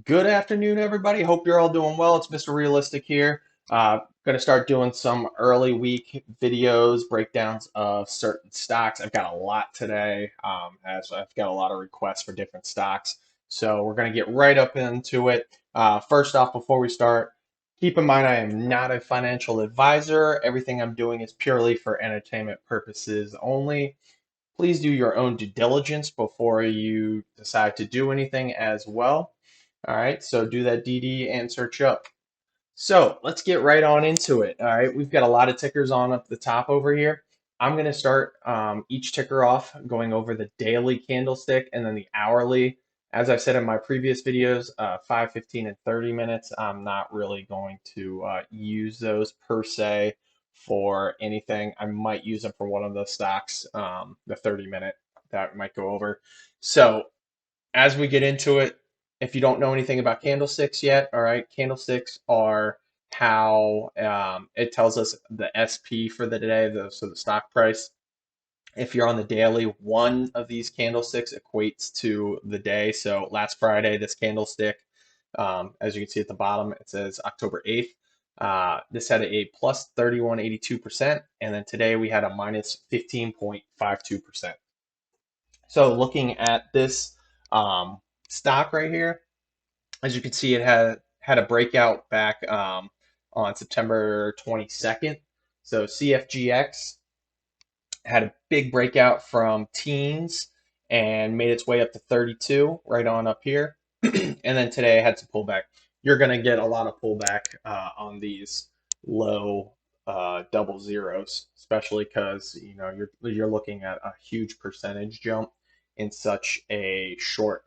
Good afternoon, everybody. Hope you're all doing well. It's Mr. Realistic here. Going to start doing some early week videos, breakdowns of certain stocks. I've got a lot today, as I've got a lot of requests for different stocks. So we're going to get right up into it. First off, before we start, keep in mind I am not a financial advisor. Everything I'm doing is purely for entertainment purposes only. Please do your own due diligence before you decide to do anything as well. All right, so do that DD and search up. So let's get right on into it. All right, we've got a lot of tickers on up the top over here. I'm going to start each ticker off going over the daily candlestick and then the hourly. As I've said in my previous videos, 5, 15, and 30 minutes, I'm not really going to use those per se for anything. I might use them for one of the stocks, the 30-minute that might go over. So as we get into it, if you don't know anything about candlesticks yet, all right, candlesticks are how it tells us the SP for the day, so the stock price. If you're on the daily, one of these candlesticks equates to the day. So last Friday, this candlestick, as you can see at the bottom, it says October 8th. This had a plus 31.82%, and then today we had a minus 15.52%. So looking at this stock right here, as you can see, it had a breakout back on September 22nd. So CFGX had a big breakout from teens and made its way up to 32 right on up here. And then today I had some pullback. You're going to get a lot of pullback on these low double zeros, especially because you're looking at a huge percentage jump in such a short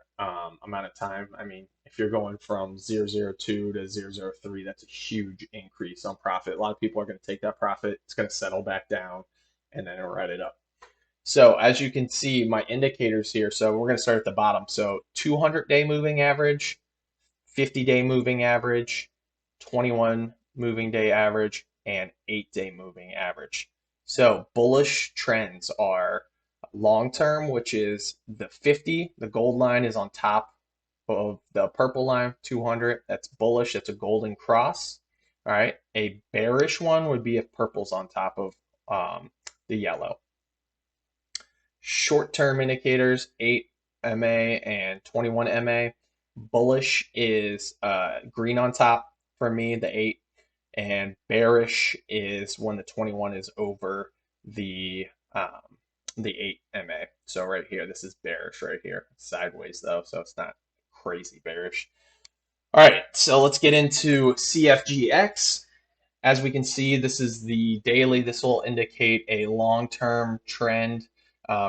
amount of time. I mean, if you're going from 002 to 003, that's a huge increase on profit. A lot of people are going to take that profit. It's going to settle back down and then it'll write it up. So as you can see, my indicators here, so we're going to start at the bottom. So 200-day moving average, 50-day moving average, 21 moving day average, and 8-day moving average. So bullish trends are long term, which is the 50. The gold line is on top of the purple line, 200. That's bullish. That's a golden cross. All right. A bearish one would be if purple's on top of the yellow. Short-term indicators, 8 MA and 21 MA. Bullish is green on top for me, the 8, and bearish is when the 21 is over the 8 MA. So right here, this is bearish right here, sideways though, so it's not crazy bearish. All right, so let's get into CFGX. As we can see, this is the daily. This will indicate a long-term trend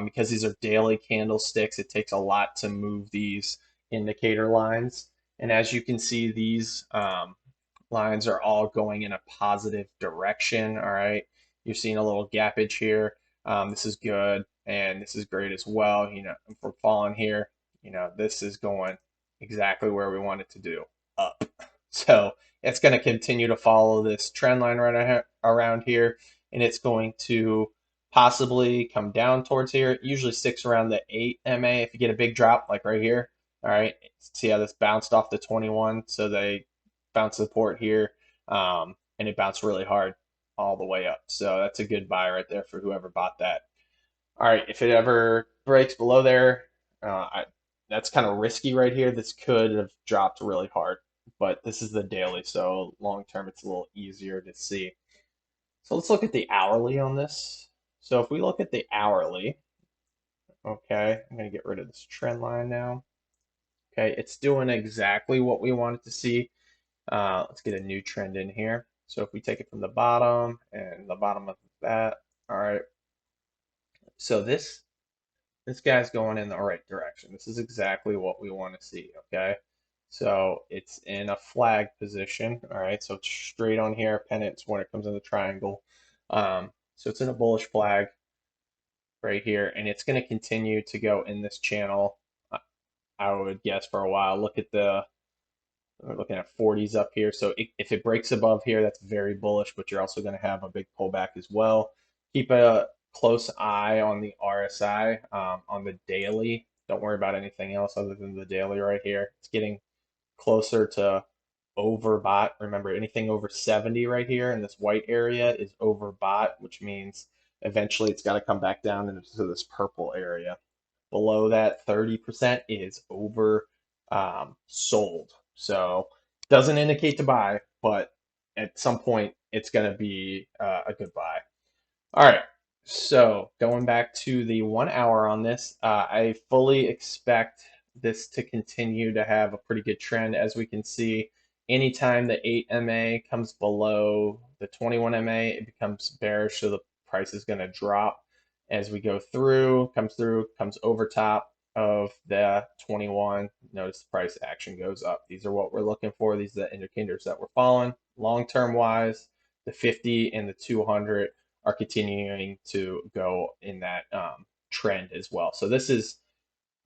because these are daily candlesticks. It takes a lot to move these indicator lines. And as you can see, these lines are all going in a positive direction. All right, you're seeing a little gappage here. This is good, and this is great as well. If we're falling here, this is going exactly where we want it to do, up. So it's going to continue to follow this trend line right around here, and it's going to possibly come down towards here. It usually sticks around the 8 MA. If you get a big drop like right here, all right, see how this bounced off the 21, so they bounce support here, and it bounced really hard all the way up. So that's a good buy right there for whoever bought that. All right, if it ever breaks below there, that's kind of risky right here. This could have dropped really hard, but this is the daily, so long term it's a little easier to see. So let's look at the hourly on this. So if we look at the hourly, okay, I'm going to get rid of this trend line now. Okay, it's doing exactly what we wanted to see. Let's get a new trend in here. So if we take it from the bottom and the bottom of that, all right. So this guy's going in the right direction. This is exactly what we want to see, okay? So it's in a flag position, all right? So it's straight on here, pennants when it comes in the triangle. So it's in a bullish flag right here, and it's going to continue to go in this channel, I would guess, for a while. We're looking at 40s up here. So if it breaks above here, that's very bullish, but you're also going to have a big pullback as well. Keep a close eye on the RSI on the daily. Don't worry about anything else other than the daily right here. It's getting closer to overbought. Remember, anything over 70 right here in this white area is overbought, which means eventually it's got to come back down into this purple area. Below that, 30% is over sold. So doesn't indicate to buy, but at some point it's going to be a good buy. All right, so going back to the 1 hour on this, I fully expect this to continue to have a pretty good trend. As we can see, anytime the 8 MA comes below the 21 MA, it becomes bearish, so the price is going to drop as we go through, comes over top of the 21. Notice the price action goes up. These are what we're looking for. These are the indicators that we're following. Long-term wise, the 50 and the 200 are continuing to go in that trend as well. So this is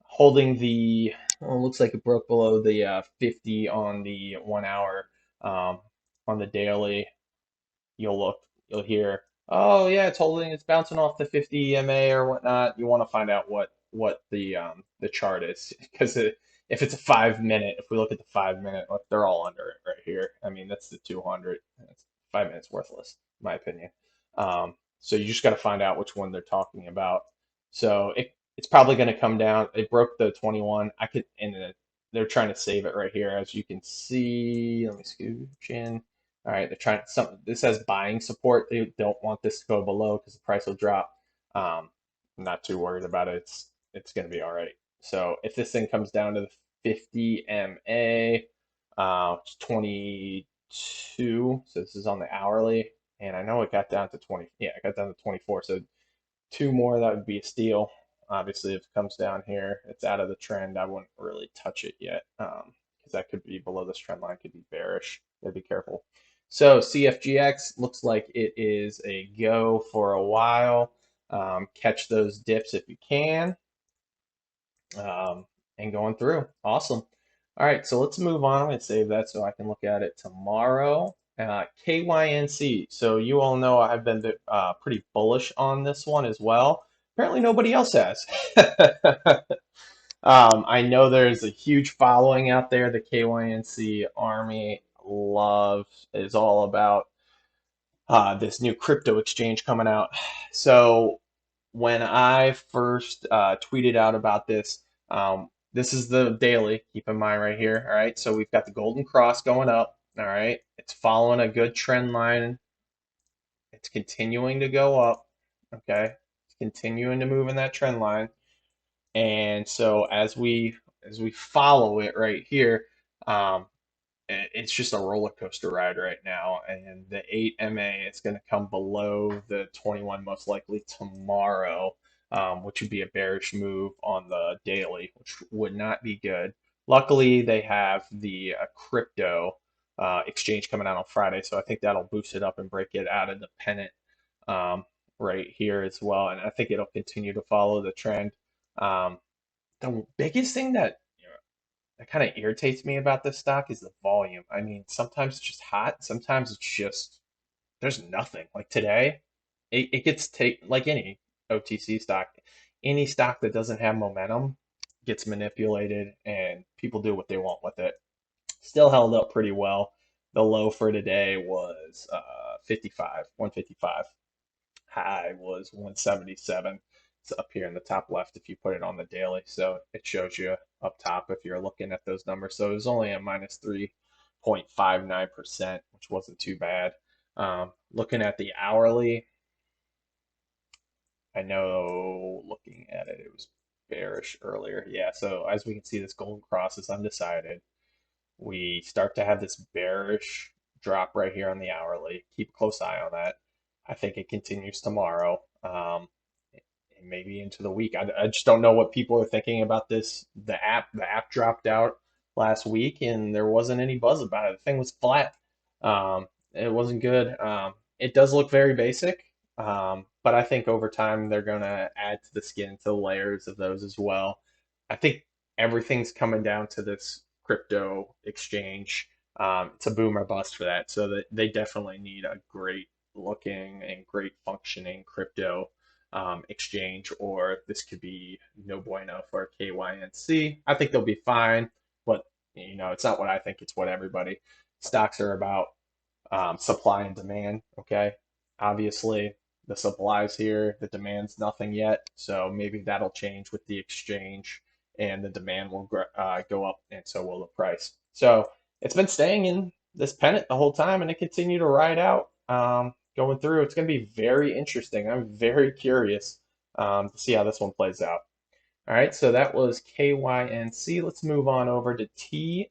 holding the, well, it looks like it broke below the 50 on the 1 hour. On the daily, you'll hear, oh yeah, it's bouncing off the 50 MA or whatnot. You want to find out what the chart is, because if it's a 5 minute, if we look at the 5 minute, look, they're all under it right here. I mean, that's the 200. That's 5 minutes worthless, in my opinion. So you just got to find out which one they're talking about. So it's probably going to come down. It broke the 21. They're trying to save it right here, as you can see. Let me scooch in. All right, they're trying this has buying support. They don't want this to go below because the price will drop. I'm not too worried about it. It's going to be all right. So if this thing comes down to the 50 MA, it's 22. So this is on the hourly, and I know it got down to 20. Yeah, it got down to 24. So 2 more, that would be a steal. Obviously, if it comes down here, it's out of the trend. I wouldn't really touch it yet, because that could be below this trend line, could be bearish. Gotta be careful. So CFGX looks like it is a go for a while. Catch those dips if you can, and going through. Awesome. All right, so let's move on. I'm going to save that so I can look at it tomorrow. KYNC. So you all know I've been pretty bullish on this one as well. Apparently nobody else has. I know there's a huge following out there. The KYNC Army is all about this new crypto exchange coming out. So when I first tweeted out about this, this is the daily, keep in mind right here. All right, so we've got the golden cross going up. All right, it's following a good trend line. It's continuing to go up. Okay, it's continuing to move in that trend line. And so as we follow it right here, it's just a roller coaster ride right now. And the 8 MA is going to come below the 21 most likely tomorrow, which would be a bearish move on the daily, which would not be good. Luckily, they have the crypto exchange coming out on Friday, so I think that'll boost it up and break it out of the pennant right here as well. And I think it'll continue to follow the trend. The biggest thing that kind of irritates me about this stock is the volume. I mean, sometimes it's just hot. Sometimes it's just there's nothing. Like today, it gets like any OTC stock. Any stock that doesn't have momentum gets manipulated, and people do what they want with it. Still held up pretty well. The low for today was 155. High was 177. It's up here in the top left if you put it on the daily. So it shows you up top if you're looking at those numbers. So it was only a minus 3.59%, which wasn't too bad. Looking at the hourly, I know looking at it, it was bearish earlier. Yeah, so as we can see, this golden cross is undecided. We start to have this bearish drop right here on the hourly. Keep a close eye on that. I think it continues tomorrow, and maybe into the week. I just don't know what people are thinking about this. The app dropped out last week, and there wasn't any buzz about it. The thing was flat. It wasn't good. It does look very basic, but I think over time they're going to add to the skin, to the layers of those as well. I think everything's coming down to this crypto exchange. It's a boom or bust for that. So that they definitely need a great looking and great functioning crypto exchange, or this could be no bueno for KYNC. I think they'll be fine, but you know, it's not what I think, it's what everybody. Stocks are about supply and demand. Okay, obviously the supply's here, the demand's nothing yet, so maybe that'll change with the exchange, and the demand will go up, and so will the price. So it's been staying in this pennant the whole time, and it continued to ride out, going through. It's going to be very interesting. I'm very curious to see how this one plays out. All right, so that was KYNC. Let's move on over to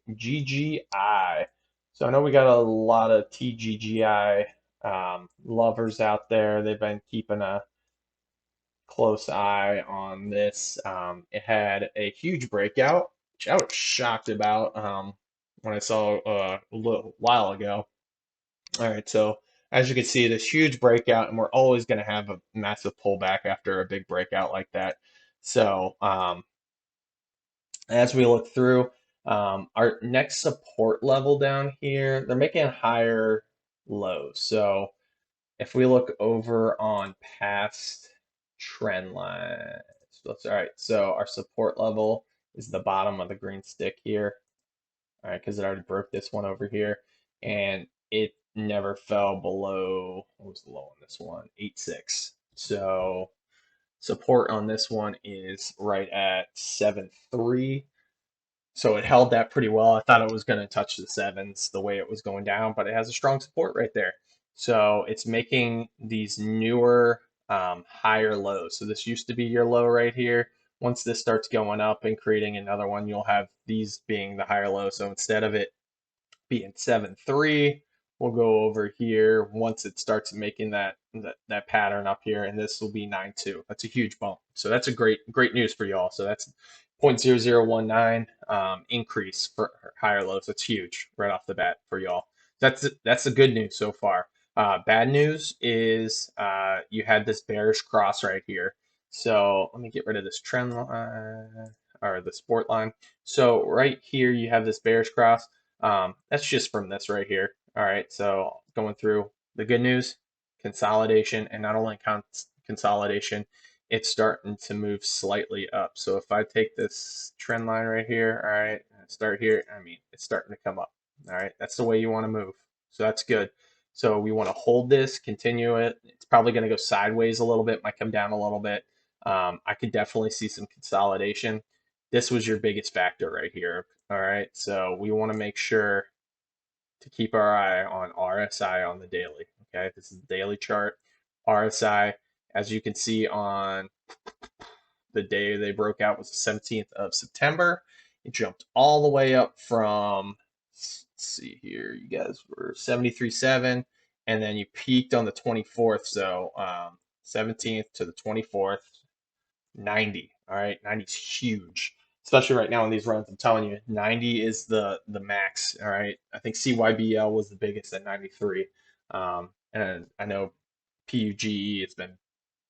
TGGI. So I know we got a lot of TGGI lovers out there. They've been keeping a close eye on this. It had a huge breakout, which I was shocked about when I saw a little while ago. All right, so as you can see, this huge breakout, and we're always going to have a massive pullback after a big breakout like that. So as we look through, our next support level down here, they're making higher lows. So if we look over on past trend lines, all right, so our support level is the bottom of the green stick here, all right, because it already broke this one over here, and it never fell below, what was the low on this one? 8.6. So support on this one is right at 7.3. So it held that pretty well. I thought it was going to touch the sevens the way it was going down, but it has a strong support right there. So it's making these newer higher lows. So this used to be your low right here. Once this starts going up and creating another one, you'll have these being the higher low. So instead of it being 7.3, we'll go over here once it starts making that pattern up here, and this will be 9.2. That's a huge bump. So that's a great news for y'all. So that's 0.0019 increase for higher lows. That's huge right off the bat for y'all. That's the good news so far. Bad news is you had this bearish cross right here. So let me get rid of this trend line or the support line. So right here you have this bearish cross. That's just from this right here. All right, so going through the good news, consolidation, and not only consolidation, it's starting to move slightly up. So if I take this trend line right here, all right, start here, I mean, it's starting to come up. All right, that's the way you want to move. So that's good. So we want to hold this, continue it. It's probably going to go sideways a little bit, might come down a little bit. I could definitely see some consolidation. This was your biggest factor right here. All right, so we want to make sure to keep our eye on RSI on the daily. Okay, this is the daily chart. RSI, as you can see on the day they broke out was the 17th of September. It jumped all the way up from, let's see here, you guys were 73.7, and then you peaked on the 24th. So 17th to the 24th, 90. All right, 90 is huge, especially right now in these runs. I'm telling you, 90 is the max. All right, I think CYBL was the biggest at 93, and I know PUGE has been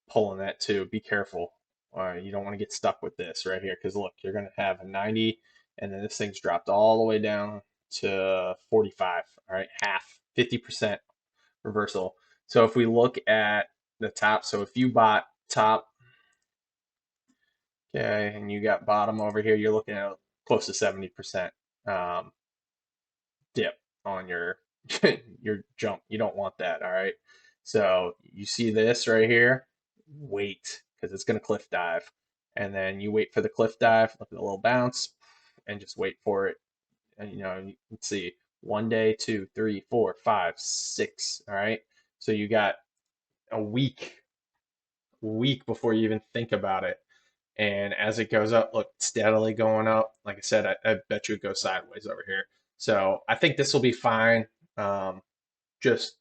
pulling that too. Be careful. You don't want to get stuck with this right here, because look, you're going to have a 90, and then this thing's dropped all the way down to 45. All right, half, 50% reversal. So if we look at the top, so if you bought top, okay, and you got bottom over here, you're looking at close to 70% dip on your your jump. You don't want that, all right? So you see this right here, wait, because it's going to cliff dive. And then you wait for the cliff dive, look at the little bounce, and just wait for it. And you know, you can see 1 day, 2, 3, 4, 5, 6, all right? So you got a week before you even think about it. And as it goes up, look, steadily going up. Like I said, I bet you it goes sideways over here. So I think this will be fine. Just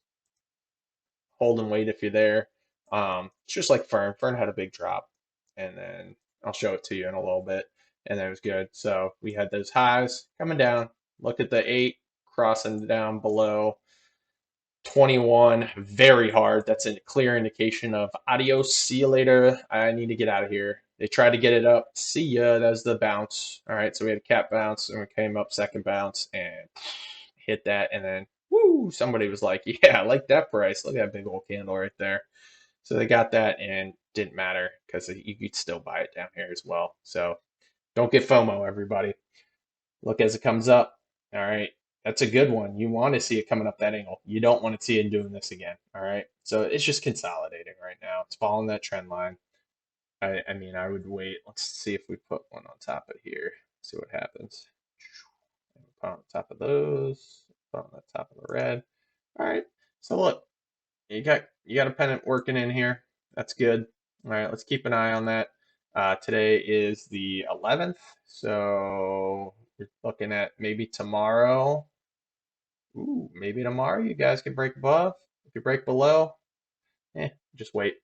hold and wait if you're there. It's just like FERN. FERN had a big drop, and then I'll show it to you in a little bit. And then it was good. So we had those highs coming down. Look at the 8 crossing down below 21, very hard. That's a clear indication of adios. See you later. I need to get out of here. They tried to get it up. See ya. That was the bounce. All right, so we had a cap bounce, and we came up second bounce and hit that, and then woo! Somebody was like, "Yeah, I like that price. Look at that big old candle right there." So they got that, and didn't matter because you could still buy it down here as well. So don't get FOMO, everybody. Look as it comes up. All right. That's a good one. You want to see it coming up that angle. You don't want to see it doing this again. All right. So it's just consolidating right now. It's following that trend line. I mean, I would wait. Let's see if we put one on top of here. See what happens. Put on top of those. Put on the top of the red. All right. So look, you got a pennant working in here. That's good. All right. Let's keep an eye on that. Today is the 11th, so we're looking at maybe tomorrow. Ooh, maybe tomorrow you guys can break above. If you break below, just wait.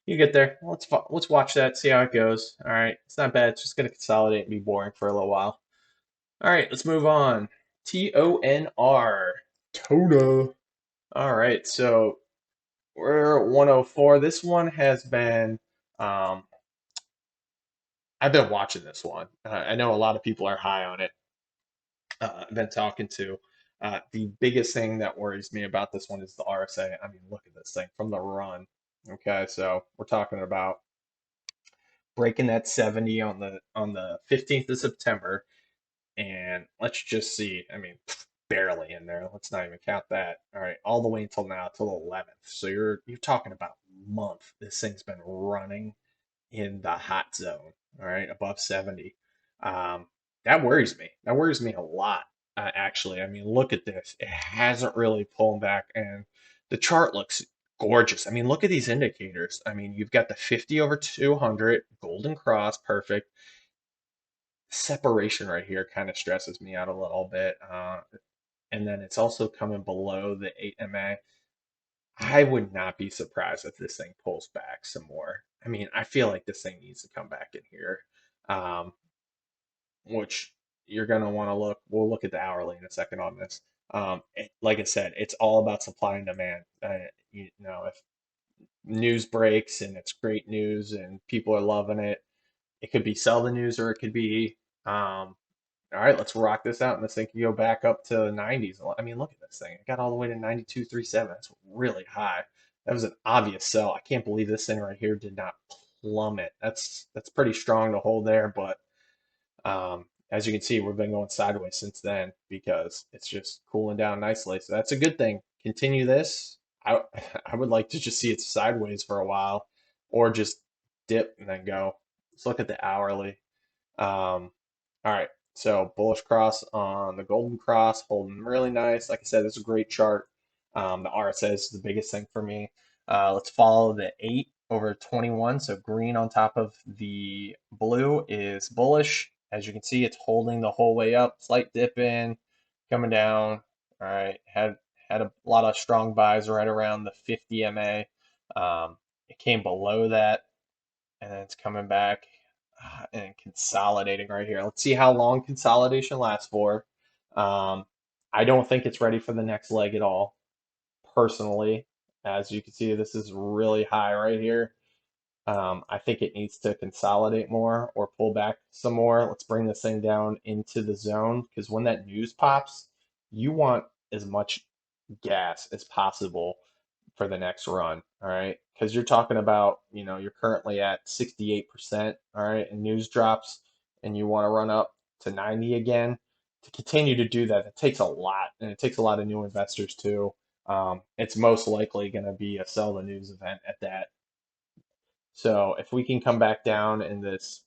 You get there. Let's watch that, see how it goes. All right, it's not bad. It's just gonna consolidate and be boring for a little while. All right, let's move on. TONR. TONR. All right, so we're at 104. This one has been. I've been watching this one. I know a lot of people are high on it. I've been talking to. The biggest thing that worries me about this one is the RSA. I mean, look at this thing from the run. Okay, so we're talking about breaking that 70 on the 15th of September, and let's just see. I mean, barely in there. Let's not even count that. All right, all the way until now, till the 11th. So you're talking about a month. This thing's been running in the hot zone, all right, above 70. Um, that worries me. That worries me a lot, actually. I mean, look at this. It hasn't really pulled back, and the chart looks gorgeous. I mean, look at these indicators. I mean, you've got the 50 over 200, golden cross, perfect. Separation right here kind of stresses me out a little bit. And then it's also coming below the 8MA. I would not be surprised if this thing pulls back some more. I mean, I feel like this thing needs to come back in here, um, which you're going to want to look. We'll look at the hourly in a second on this. Like I said, it's all about supply and demand. If news breaks and it's great news and people are loving it, it could be sell the news or it could be all right, let's rock this out. And this thing can go back up to the 90s. I mean, look at this thing. It got all the way to 92.37. That's really high. That was an obvious sell. I can't believe this thing right here did not plummet. That's pretty strong to hold there, but as you can see, we've been going sideways since then because it's just cooling down nicely. So that's a good thing. Continue this. I I would like to just see it sideways for a while, or just dip and then go. Let's look at the hourly. All right, so bullish cross on the golden cross, holding really nice. Like I said, this is a great chart. The RSI is the biggest thing for me. Let's follow the 8 over 21. So green on top of the blue is bullish. As you can see, it's holding the whole way up. Slight dip in, coming down. All right, had a lot of strong buys right around the 50 MA. It came below that, and then it's coming back and consolidating right here. Let's see how long consolidation lasts for. Um, I don't think it's ready for the next leg at all, personally. As you can see, this is really high right here. I think it needs to consolidate more or pull back some more. Let's bring this thing down into the zone because when that news pops, you want as much gas as possible for the next run. All right. Because you're talking about, you're currently at 68%. All right. And news drops and you want to run up to 90 again. To continue to do that, it takes a lot. And it takes a lot of new investors too. It's most likely going to be a sell the news event at that. So if we can come back down in this,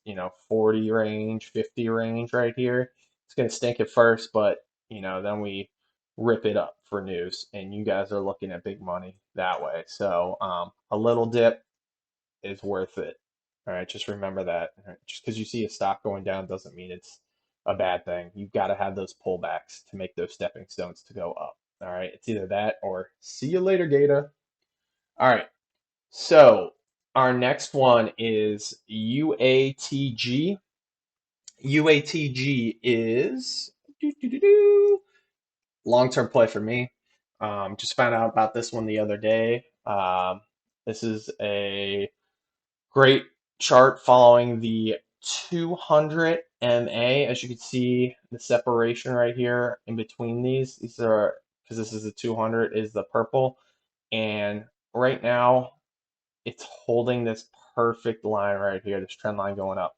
40 range, 50 range right here, it's going to stink at first, but, then we rip it up for news and you guys are looking at big money that way. So a little dip is worth it. All right, just remember that. All right? Just because you see a stock going down doesn't mean it's a bad thing. You've got to have those pullbacks to make those stepping stones to go up. All right, it's either that or see you later, Gata. All right. So our next one is UATG. UATG is long-term play for me. Just found out about this one the other day. This is a great chart following the 200 MA. As you can see, the separation right here in between these are, because this is the 200, is the purple. And right now, it's holding this perfect line right here, this trend line going up.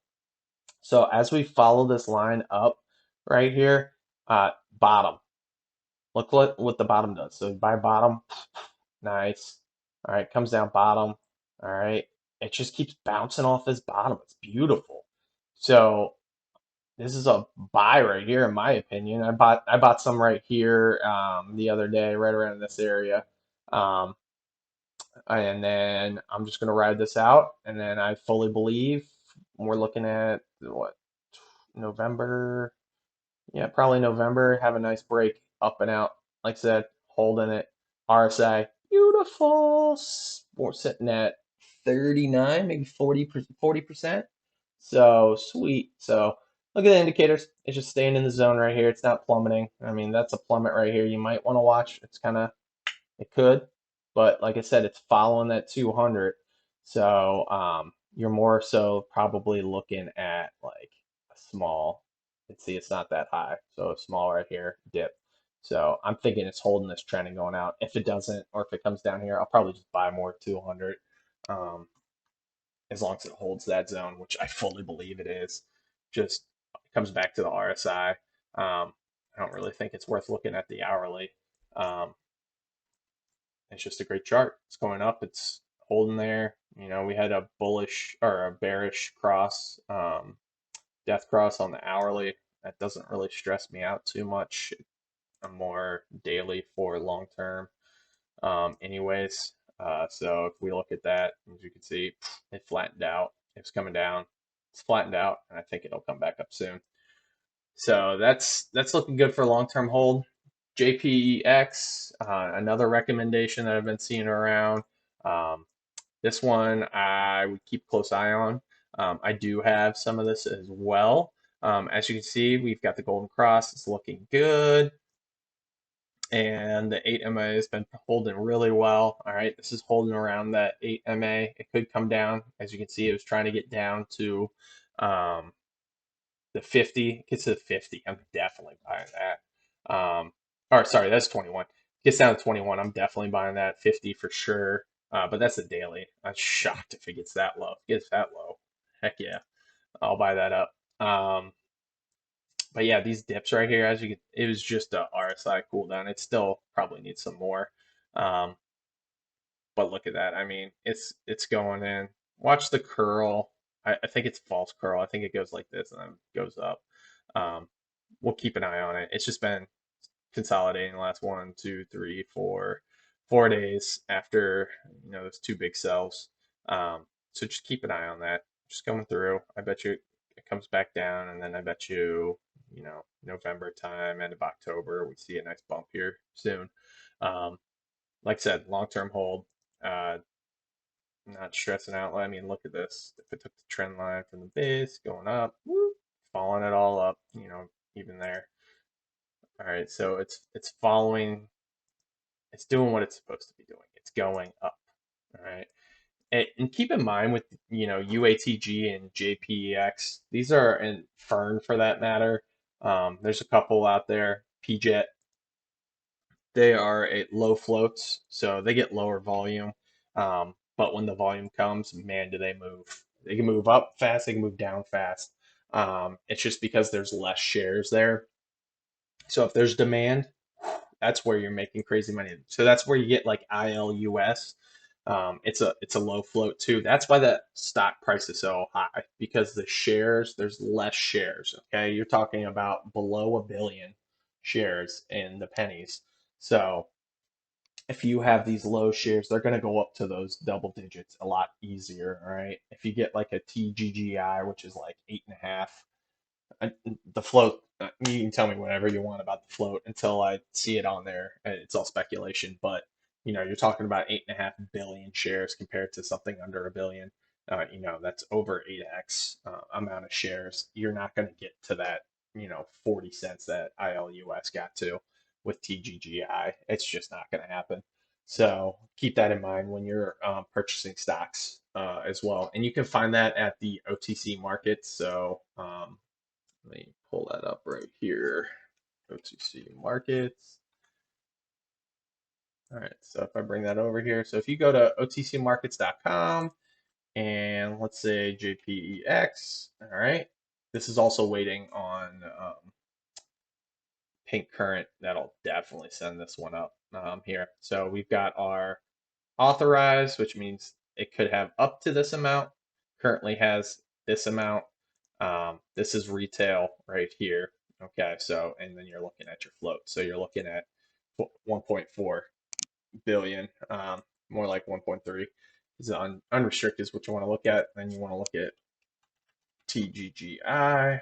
So as we follow this line up, right here, bottom. Look what the bottom does. So buy bottom, nice. All right, comes down bottom. All right, it just keeps bouncing off this bottom. It's beautiful. So this is a buy right here, in my opinion. I bought some right here the other day, right around this area. Um, and then I'm just gonna ride this out, and then I fully believe we're looking at what, November? Yeah, probably November. Have a nice break up and out. Like I said, holding it. RSI, beautiful. We're sitting at 39, maybe 40%. So sweet. So look at the indicators. It's just staying in the zone right here. It's not plummeting. I mean, that's a plummet right here. You might want to watch. It's kind of, it could, but like I said, it's following that 200. So you're more so probably looking at like a small. Let's see, it's not that high, so a small right here dip. So I'm thinking it's holding this trend and going out. If it doesn't, or if it comes down here, I'll probably just buy more 200, as long as it holds that zone, which I fully believe it is. Just comes back to the RSI. I don't really think it's worth looking at the hourly. Um, it's just a great chart. It's going up. It's holding there. You know, we had a bullish or a bearish cross, death cross on the hourly. That doesn't really stress me out too much. I'm more daily for long term, anyways. So if we look at that, as you can see, it flattened out. It's coming down. It's flattened out, and I think it'll come back up soon. So that's looking good for a long term hold. JPEX, another recommendation that I've been seeing around. Um, this one I would keep a close eye on. I do have some of this as well. As you can see, we've got the golden cross. It's looking good. And the 8 MA has been holding really well. All right, this is holding around that 8 MA. It could come down. As you can see, it was trying to get down to um, the 50. Gets to the 50. I'm definitely buying that. Or sorry, that's 21. Gets down to 21. I'm definitely buying that. 50 for sure. But that's a daily. I'm shocked if it gets that low. If it gets that low, heck yeah, I'll buy that up. But yeah, these dips right here, as you can, it was just a RSI cool down. It still probably needs some more. Um, but look at that. I mean, it's going in. Watch the curl. I think it's false curl. I think it goes like this and then goes up. Um, we'll keep an eye on it. It's just been consolidating the last 1, 2, 3, 4 days after those two big sells. So just keep an eye on that. Just going through. I bet you it comes back down, and then I bet November time, end of October, we see a nice bump here soon. Like I said, long-term hold. Uh, not stressing out. I mean, look at this. If it took the trend line from the base going up, whoop, following it all up, even there. All right, so it's following, it's doing what it's supposed to be doing. It's going up. All right. And keep in mind with UATG and JPEX, these are, and FERN for that matter. There's a couple out there. PJET, they are at low floats, so they get lower volume. But when the volume comes, man, do they move? They can move up fast. They can move down fast. It's just because there's less shares there. So if there's demand, that's where you're making crazy money. So that's where you get like ILUS. It's a low float too. That's why the stock price is so high, because the shares, there's less shares. Okay, you're talking about below a billion shares in the pennies. So if you have these low shares, they're going to go up to those double digits a lot easier. All right, if you get like a TGGI, which is like 8.5, the float, you can tell me whatever you want about the float until I see it on there. It's all speculation, but you're talking about 8.5 billion shares compared to something under a billion. That's over 8x amount of shares. You're not going to get to that 40 cents that ILUS got to with TGGI. It's just not going to happen. So keep that in mind when you're purchasing stocks as well. And you can find that at the OTC markets. So let me pull that up right here. OTC markets. All right, so if I bring that over here, so if you go to otcmarkets.com and let's say JPEX, all right, this is also waiting on pink current, that'll definitely send this one up here. So we've got our authorized, which means it could have up to this amount, currently has this amount. This is retail right here. Okay, so, and then you're looking at your float. So you're looking at 1.4 billion, more like 1.3 is unrestricted is what you want to look at. Then you want to look at TGGI.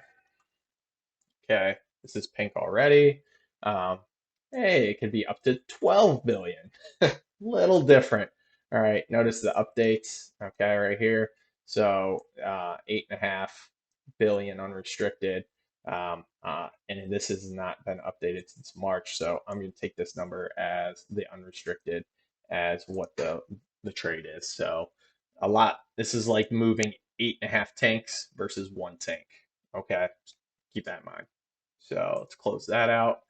Okay, this is pink already. Hey, it could be up to 12 billion. Little different. All right, notice the updates. Okay, right here. So 8.5 billion unrestricted. And this has not been updated since March. So I'm going to take this number as the unrestricted as what the trade is. So a lot. This is like moving 8.5 tanks versus one tank. Okay, keep that in mind. So let's close that out.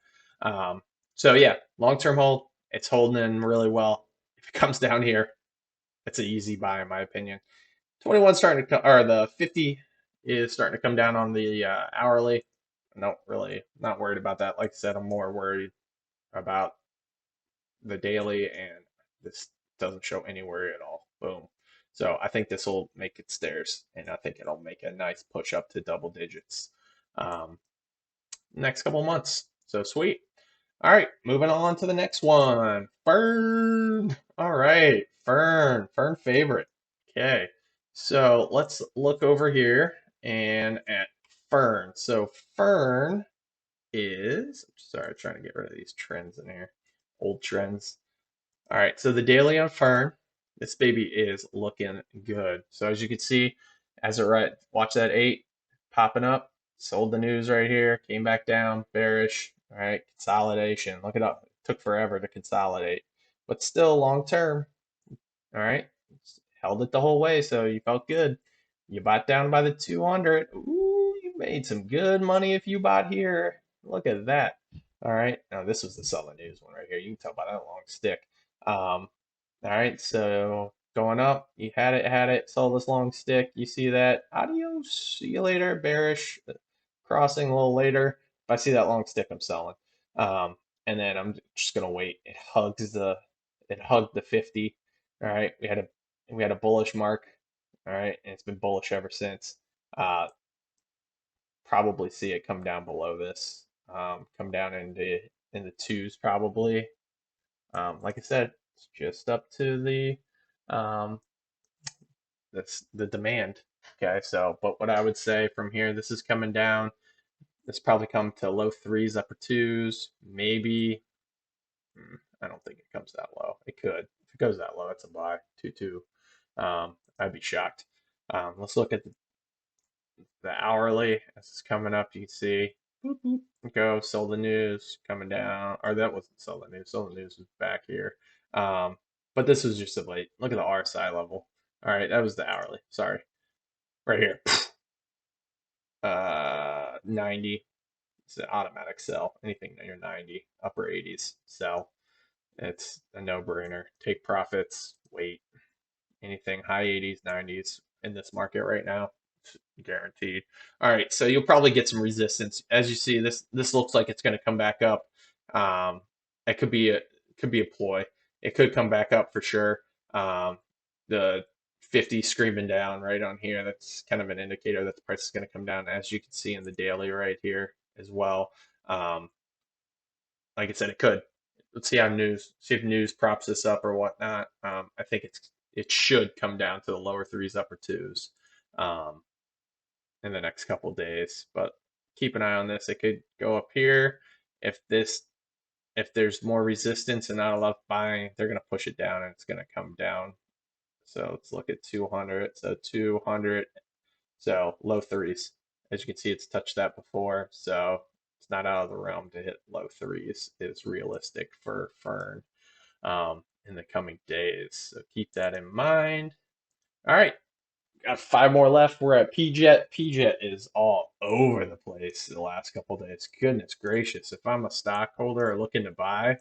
So yeah, long-term hold. It's holding in really well. If it comes down here, it's an easy buy in my opinion. 21 starting to come, or the 50 is starting to come down on the hourly. Not worried about that. Like I said, I'm more worried about the daily, and this doesn't show any worry at all. Boom. So I think this will make it stairs, and I think it'll make a nice push up to double digits next couple months. So sweet. All right, moving on to the next one. FERN. All right, FERN favorite. Okay, so let's look over here and at FERN. So FERN is, sorry, trying to get rid of these trends in here, old trends. All right, so the daily on FERN, this baby is looking good. So as you can see, as it right, watch that 8 popping up, sold the news right here, came back down, bearish. All right, consolidation. Look it up. It took forever to consolidate, but still long term. All right, held it the whole way, so you felt good. You bought down by the 200. Ooh, you made some good money if you bought here. Look at that. All right, now this was the sell the news one right here. You can tell by that long stick. All right, so going up, you had it, saw this long stick. You see that? Adios, see you later, bearish, crossing a little later. If I see that long stick, I'm selling. And then I'm just gonna wait. It hugged the 50. All right, we had a bullish mark. All right, and it's been bullish ever since. Probably see it come down below this. Come down in the twos probably. Like I said, it's just up to the demand. Okay, so but what I would say from here, this is coming down. This probably come to low threes, upper twos, maybe. I don't think it comes that low. It could. If it goes that low, it's a buy. 2-2. I'd be shocked. Let's look at the hourly. This is coming up. You can see. Boop, boop, go. Sold the news coming down. Or that wasn't sold the news. Sold the news was back here. But this was just a late. Look at the RSI level. All right, that was the hourly. Sorry. Right here. 90. It's an automatic sell. Anything near 90, upper 80s, sell. It's a no-brainer. Take profits, wait. Anything high 80s, 90s in this market right now, guaranteed. All right, so you'll probably get some resistance. As you see, this looks like it's going to come back up. It could be a ploy. It could come back up for sure. The 50 screaming down right on here. That's kind of an indicator that the price is going to come down, as you can see in the daily right here as well. Like I said, it could. Let's see if news props this up or whatnot. I think it should come down to the lower threes, upper twos in the next couple days. But keep an eye on this. It could go up here. If there's more resistance and not enough buying, they're going to push it down and it's going to come down. So let's look at 200. So 200. So low threes. As you can see, it's touched that before. So it's not out of the realm to hit low threes. Is realistic for FERN in the coming days. So keep that in mind. All right, got 5 more left. We're at PJET. PJET is all over the place the last couple days. Goodness gracious! If I'm a stockholder or looking to buy,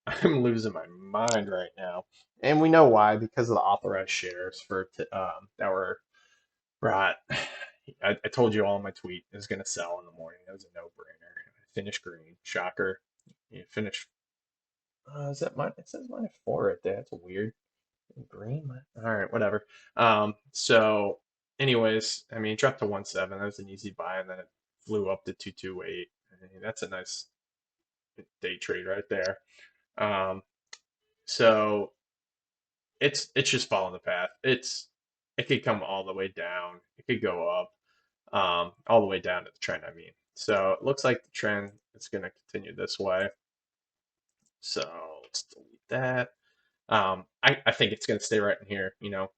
I'm losing my mind right now. And we know why, because of the authorized shares that were brought. I told you all in my tweet is going to sell in the morning. That was a no-brainer. finish green. Shocker. You finish. Is that mine? It says -4 right there. That's weird. Green. All right, whatever. So, anyways, I mean, it dropped to 1.7. That was an easy buy, and then it flew up to 2.28. I mean, that's a nice day trade right there. So it's just following the path. It could come all the way down. It could go up, all the way down to the trend. I mean, so it looks like the trend is going to continue this way. So let's delete that. I think it's going to stay right in here. You know,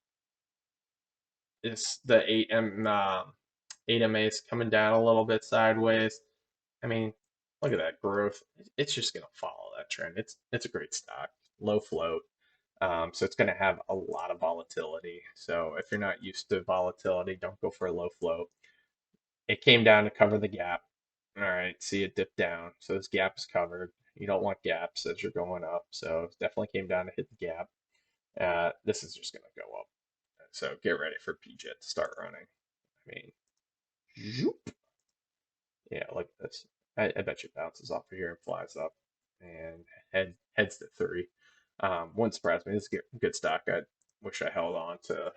it's the 8MA is coming down a little bit sideways. I mean, look at that growth. It's just going to follow that trend. It's a great stock, low float. So it's going to have a lot of volatility. So if you're not used to volatility, don't go for a low float. It came down to cover the gap. All right, see it dip down. So this gap is covered. You don't want gaps as you're going up. So it definitely came down to hit the gap. This is just going to go up. So get ready for PJET to start running. I mean, zoop. Yeah, like this. I bet you it bounces off of here and flies up and heads to 3. Wouldn't surprise me. This is good stock. I wish I held on to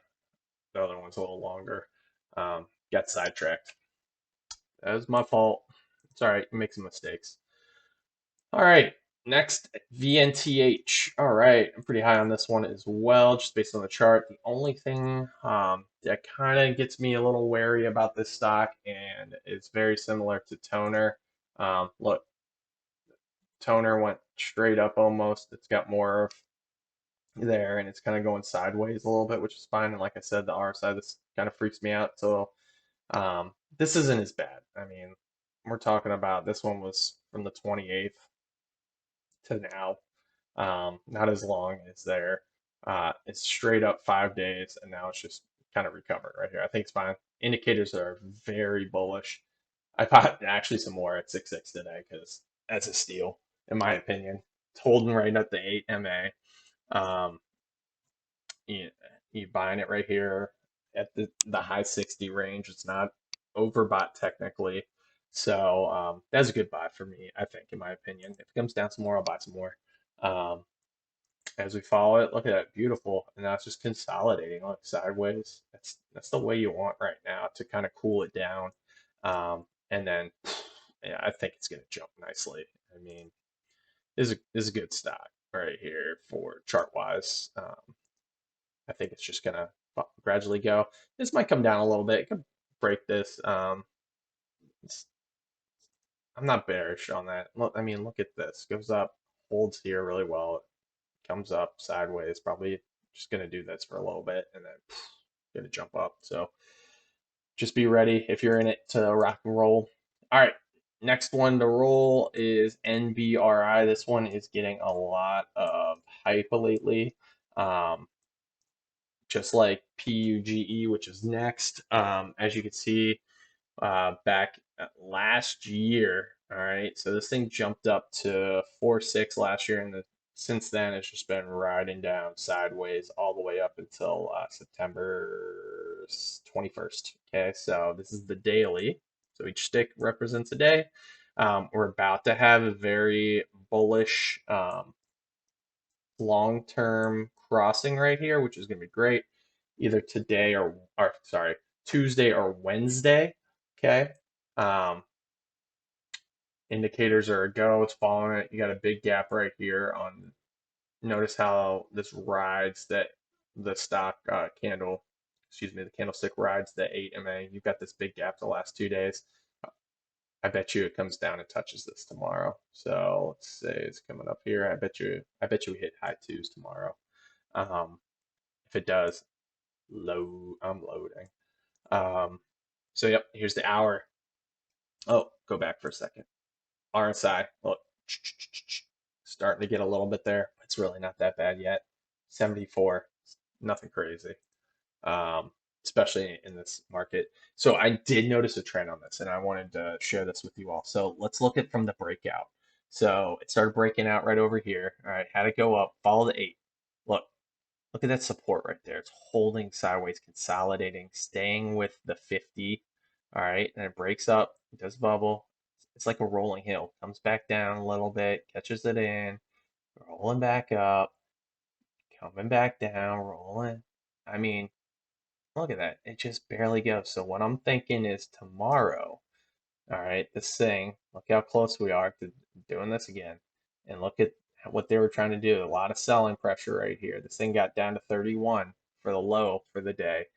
the other ones a little longer. Got sidetracked. That was my fault. It's all right. You make some mistakes. All right. Next, VNTH. All right. I'm pretty high on this one as well, just based on the chart. The only thing that kind of gets me a little wary about this stock, and it's very similar to TONR. Look, TONR went straight up almost. It's got more of there, and it's kind of going sideways a little bit, which is fine. And like I said, the RSI, this kind of freaks me out. So this isn't as bad. I mean, we're talking about this one was from the 28th to now. Not as long as there. It's straight up 5 days, and now it's just kind of recovered right here. I think it's fine. Indicators are very bullish. I bought actually some more at 6.6 today because that's a steal, in my opinion. It's holding right at the 8MA. You buying it right here at the high 60 range. It's not overbought technically. So that's a good buy for me, I think, in my opinion. If it comes down some more, I'll buy some more. As we follow it, look at that, beautiful. And now it's just consolidating, look, sideways. That's the way you want right now to kind of cool it down. And then yeah, I think it's going to jump nicely. I mean, this is a good stock right here for chart wise. I think it's just going to gradually go. This might come down a little bit. It could break this. I'm not bearish on that. Look, I mean, look at this. Goes up, holds here really well. Comes up sideways. Probably just going to do this for a little bit and then going to jump up. So just be ready if you're in it to rock and roll. All right. Next one to roll is NBRI. This one is getting a lot of hype lately. Just like PUGE, which is next. As you can see, back last year, all right, so this thing jumped up to 4.6 last year, and since then it's just been riding down sideways all the way up until September 21st. Okay, so this is the daily. So each stick represents a day. We're about to have a very bullish long-term crossing right here, which is going to be great, either today or sorry, Tuesday or Wednesday. Okay. Indicators are a go. It's following it. You got a big gap right here on. Notice how this rides the stock candle. Excuse me, the candlestick rides the 8MA. You've got this big gap the last 2 days. I bet you it comes down and touches this tomorrow. So let's say it's coming up here. I bet you we hit high 2s tomorrow. If it does, I'm loading. So yep, here's the hour. Oh, go back for a second. RSI, look, starting to get a little bit there. It's really not that bad yet. 74, nothing crazy. Especially in this market. So I did notice a trend on this, and I wanted to share this with you all. So let's look at from the breakout. So it started breaking out right over here. All right, had to go up, follow the 8. Look at that support right there. It's holding sideways, consolidating, staying with the 50. All right, and it breaks up, it does bubble. It's like a rolling hill. Comes back down a little bit, catches it in, rolling back up, coming back down, rolling. I mean, look at that. It just barely goes. So what I'm thinking is tomorrow, all right, this thing, look how close we are to doing this again. And look at what they were trying to do. A lot of selling pressure right here. This thing got down to 31 for the low for the day.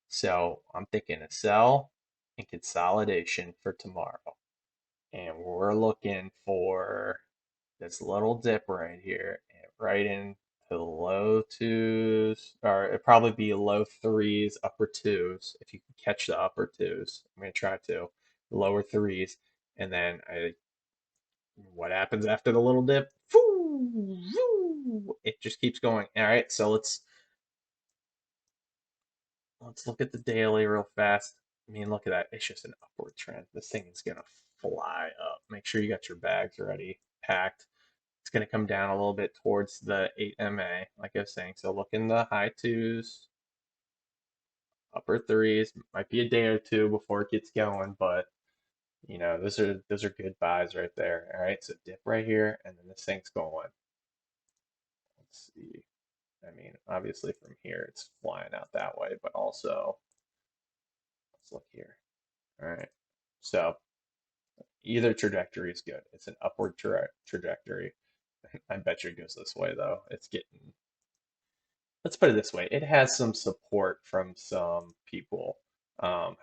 So I'm thinking a sell and consolidation for tomorrow. And we're looking for this little dip right here, and right into the low twos, or it'd probably be low threes, upper twos, if you can catch the upper twos. I'm gonna try to lower threes, and then what happens after the little dip? It just keeps going. All right, so let's look at the daily real fast. I mean, look at that. It's just an upward trend. This thing is gonna fly up. Make sure you got your bags ready, packed. It's going to come down a little bit towards the 8MA, like I was saying. So look in the high twos, upper threes. Might be a day or two before it gets going, but you know, those are good buys right there. All right, so dip right here, and then this thing's going. Let's see. I mean, obviously from here it's flying out that way, but also let's look here. All right, so either trajectory is good. It's an upward trajectory. I bet you it goes this way though. It's getting, let's put it this way, it has some support from some people,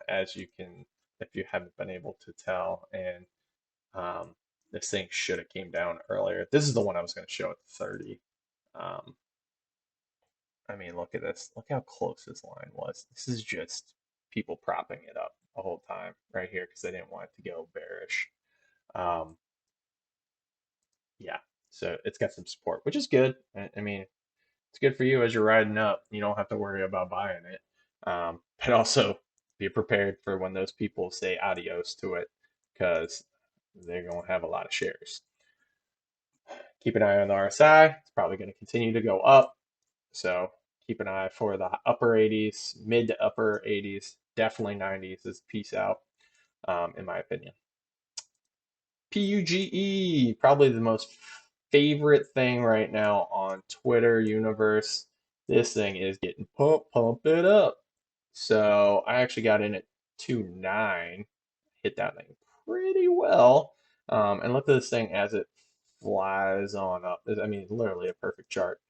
as you can, if you haven't been able to tell. And this thing should have came down earlier. This is the one I was going to show at 30. Um, I mean, look at this. Look how close this line was. This is just people propping it up the whole time right here because they didn't want it to go bearish. Um, yeah, so it's got some support, which is good. I mean, it's good for you as you're riding up. You don't have to worry about buying it. But also be prepared for when those people say adios to it because they're going to have a lot of shares. Keep an eye on the RSI. It's probably going to continue to go up. So keep an eye for the upper 80s, mid to upper 80s, definitely 90s is peace out, in my opinion. PUGE, probably the most favorite thing right now on Twitter universe. This thing is getting pump it up. So I actually got in at 2.9, hit that thing pretty well. And look at this thing as it flies on up. I mean, literally a perfect chart.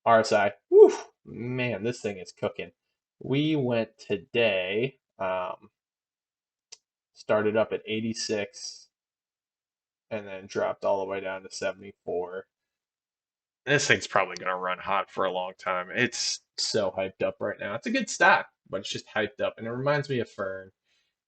RSI, whew, man, this thing is cooking. We went today, started up at 86 and then dropped all the way down to 74. This thing's probably going to run hot for a long time. It's so hyped up right now. It's a good stock, but it's just hyped up. And it reminds me of FERN,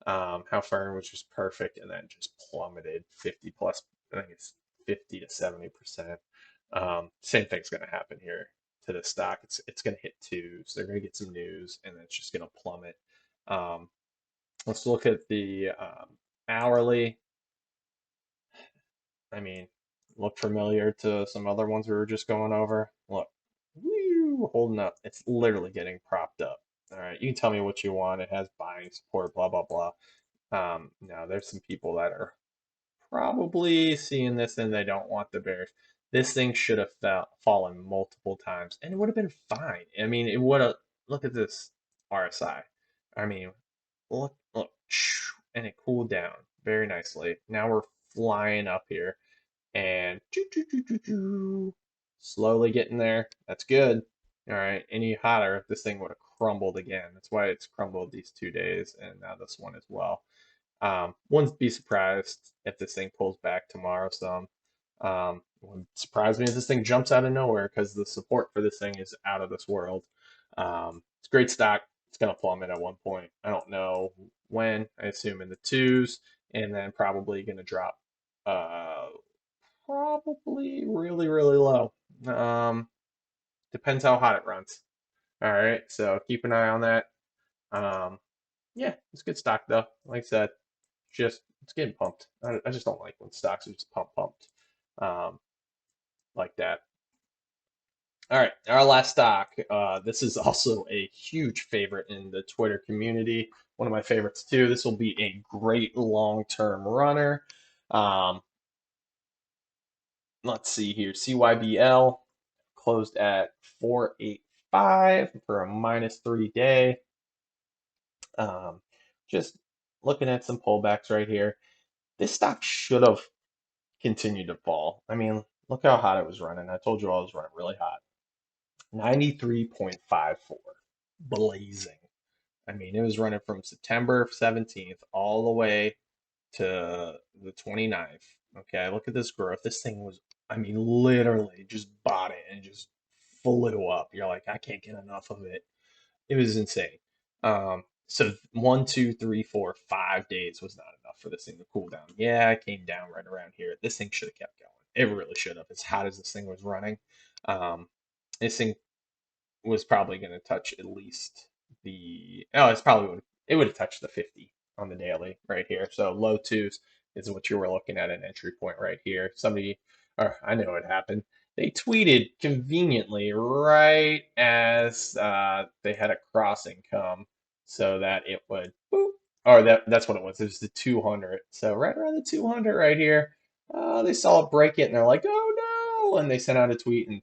how FERN was just perfect and then just plummeted 50 plus, I think it's 50 to 70%. Same thing's going to happen here to the stock. It's going to hit twos. They're going to get some news and then it's just going to plummet. Let's look at the hourly. I mean, look familiar to some other ones we were just going over. Look, woo, holding up. It's literally getting propped up. All right, you can tell me what you want. It has buying support, blah, blah, blah. Now, there's some people that are probably seeing this and they don't want the bears. This thing should have fallen multiple times and it would have been fine. I mean, it would have, look at this RSI. I mean, look, and it cooled down very nicely. Now we're flying up here and slowly getting there. That's good. All right, any hotter, this thing would have crumbled again. That's why it's crumbled these 2 days, and now this one as well. Wouldn't be surprised if this thing pulls back tomorrow some. Wouldn't surprise me if this thing jumps out of nowhere because the support for this thing is out of this world. It's great stock. It's going to plummet at one point. I don't know when. I assume in the twos, and then probably going to drop probably really, really low. Depends how hot it runs. All right, so keep an eye on that. Yeah, it's good stock though. Like I said, just it's getting pumped. I just don't like when stocks are just pumped like that. All right, our last stock. This is also a huge favorite in the Twitter community. One of my favorites too. This will be a great long-term runner. Let's see here. CYBL closed at 485 for a -3 day. Just looking at some pullbacks right here. This stock should have continued to fall. I mean, look how hot it was running. I told you I was running really hot. 93.54, blazing. I mean, it was running from September 17th all the way to the 29th. Okay, look at this growth. This thing was, I mean, literally just bought it and just flew up. You're like, I can't get enough of it. It was insane. So 1, 2, 3, 4, 5 days was not enough for this thing to cool down. Yeah, it came down right around here. This thing should have kept going. It really should have, as hot as this thing was running. Um, this thing was probably going to touch at least it would have touched the 50 on the daily right here. So low twos is what you were looking at, an entry point right here. Or I know what happened. They tweeted conveniently right as they had a crossing come, so that it would boop, or that's what it was. It was the 200. So right around the 200 right here, they saw it break it and they're like, oh no, and they sent out a tweet and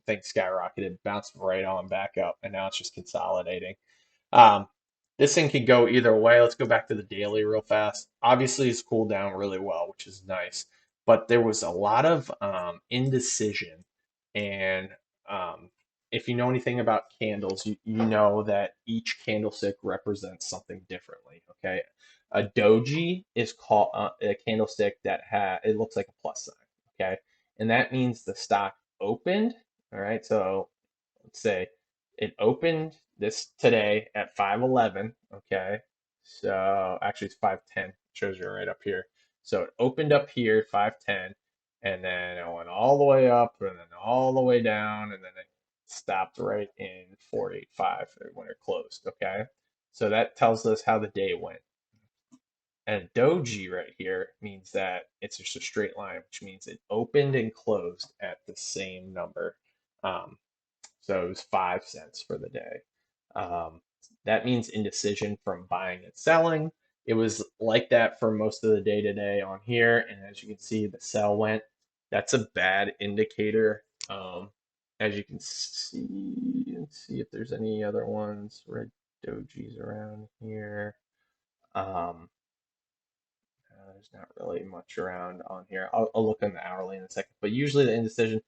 thing skyrocketed, bounced right on back up, and now it's just consolidating. Um, this thing could go either way. Let's go back to the daily real fast. Obviously, it's cooled down really well, which is nice, but there was a lot of indecision. And if you know anything about candles, you know that each candlestick represents something differently. Okay, a doji is called a candlestick that it looks like a plus sign. Okay, and that means the stock opened. All right, so let's say it opened this today at 511. Okay, so actually it's 510. Shows you right up here. So it opened up here at 510, and then it went all the way up, and then all the way down, and then it stopped right in 485 when it closed. Okay, so that tells us how the day went. And doji right here means that it's just a straight line, which means it opened and closed at the same number. Um, so it was 5 cents for the day. Um, that means indecision from buying and selling. It was like that for most of the day today on here. And as you can see, the sell went. That's a bad indicator. As you can see, let's see if there's any other ones. Red dojis around here. There's not really much around on here. I'll look in the hourly in a second. But usually the indecision,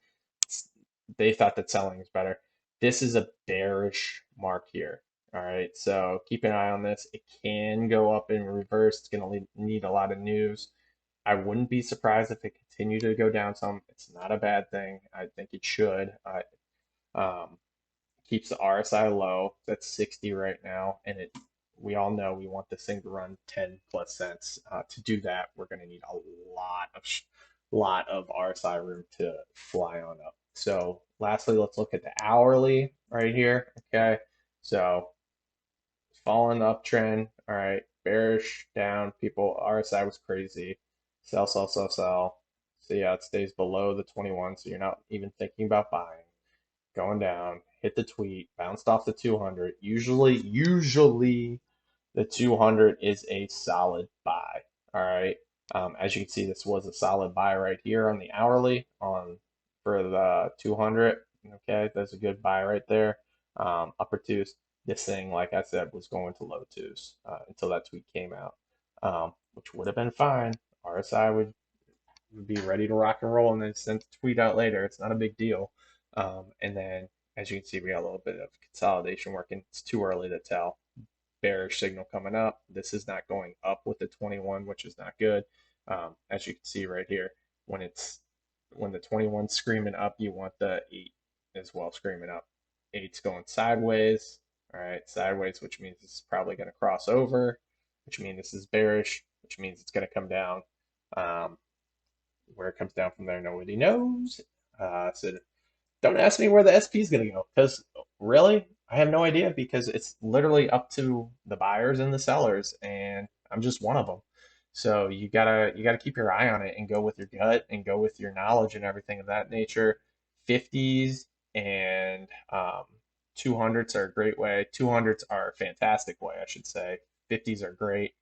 they thought that selling is better. This is a bearish mark here. All right, so keep an eye on this. It can go up in reverse. It's going to need a lot of news. I wouldn't be surprised if it continued to go down some. It's not a bad thing. I think it should. Um, Keeps the RSI low. That's 60 right now, and we all know we want this thing to run 10 plus cents. To do that, we're going to need a lot of RSI room to fly on up. So lastly, let's look at the hourly right here. Okay, so falling uptrend. All right, bearish down. People, RSI was crazy. Sell, sell, sell, sell. So yeah, it stays below the 21, so you're not even thinking about buying. Going down, hit the tweet, bounced off the 200. Usually the 200 is a solid buy. All right. As you can see, this was a solid buy right here on the hourly for the 200. Okay, that's a good buy right there. Upper twos. This thing, like I said, was going to low twos until that tweet came out, which would have been fine. RSI would be ready to rock and roll and then send the tweet out later. It's not a big deal. And then, as you can see, we got a little bit of consolidation working. It's too early to tell. Bearish signal coming up. This is not going up with the 21, which is not good. As you can see right here, when the 21's screaming up, you want the 8 as well screaming up. 8's going sideways. All right, sideways, which means it's probably going to cross over, which means this is bearish, which means it's going to come down. Where it comes down from there, nobody knows. So don't ask me where the SP is going to go, because really, I have no idea, because it's literally up to the buyers and the sellers, and I'm just one of them. So you gotta keep your eye on it and go with your gut and go with your knowledge and everything of that nature. 50s and 200s are a great way. 200s are a fantastic way, I should say. 50s are great,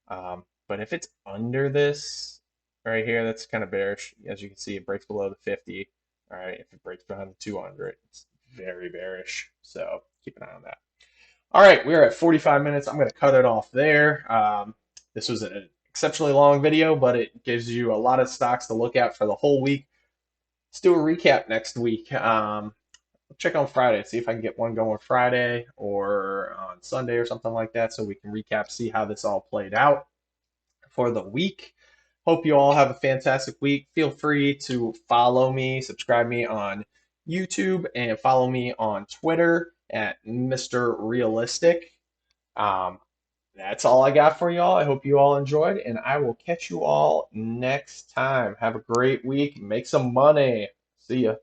but if it's under this, right here, that's kind of bearish. As you can see, it breaks below the 50. All right, if it breaks behind the 200, it's very bearish. So keep an eye on that. All right, we're at 45 minutes. I'm going to cut it off there. This was an exceptionally long video, but it gives you a lot of stocks to look at for the whole week. Let's do a recap next week. Check on Friday, see if I can get one going Friday or on Sunday or something like that so we can recap, see how this all played out for the week. Hope you all have a fantastic week. Feel free to follow me, subscribe me on YouTube, and follow me on Twitter at Mr. Realistic. Um, that's all I got for y'all. I hope you all enjoyed, and I will catch you all next time. Have a great week. Make some money. See ya.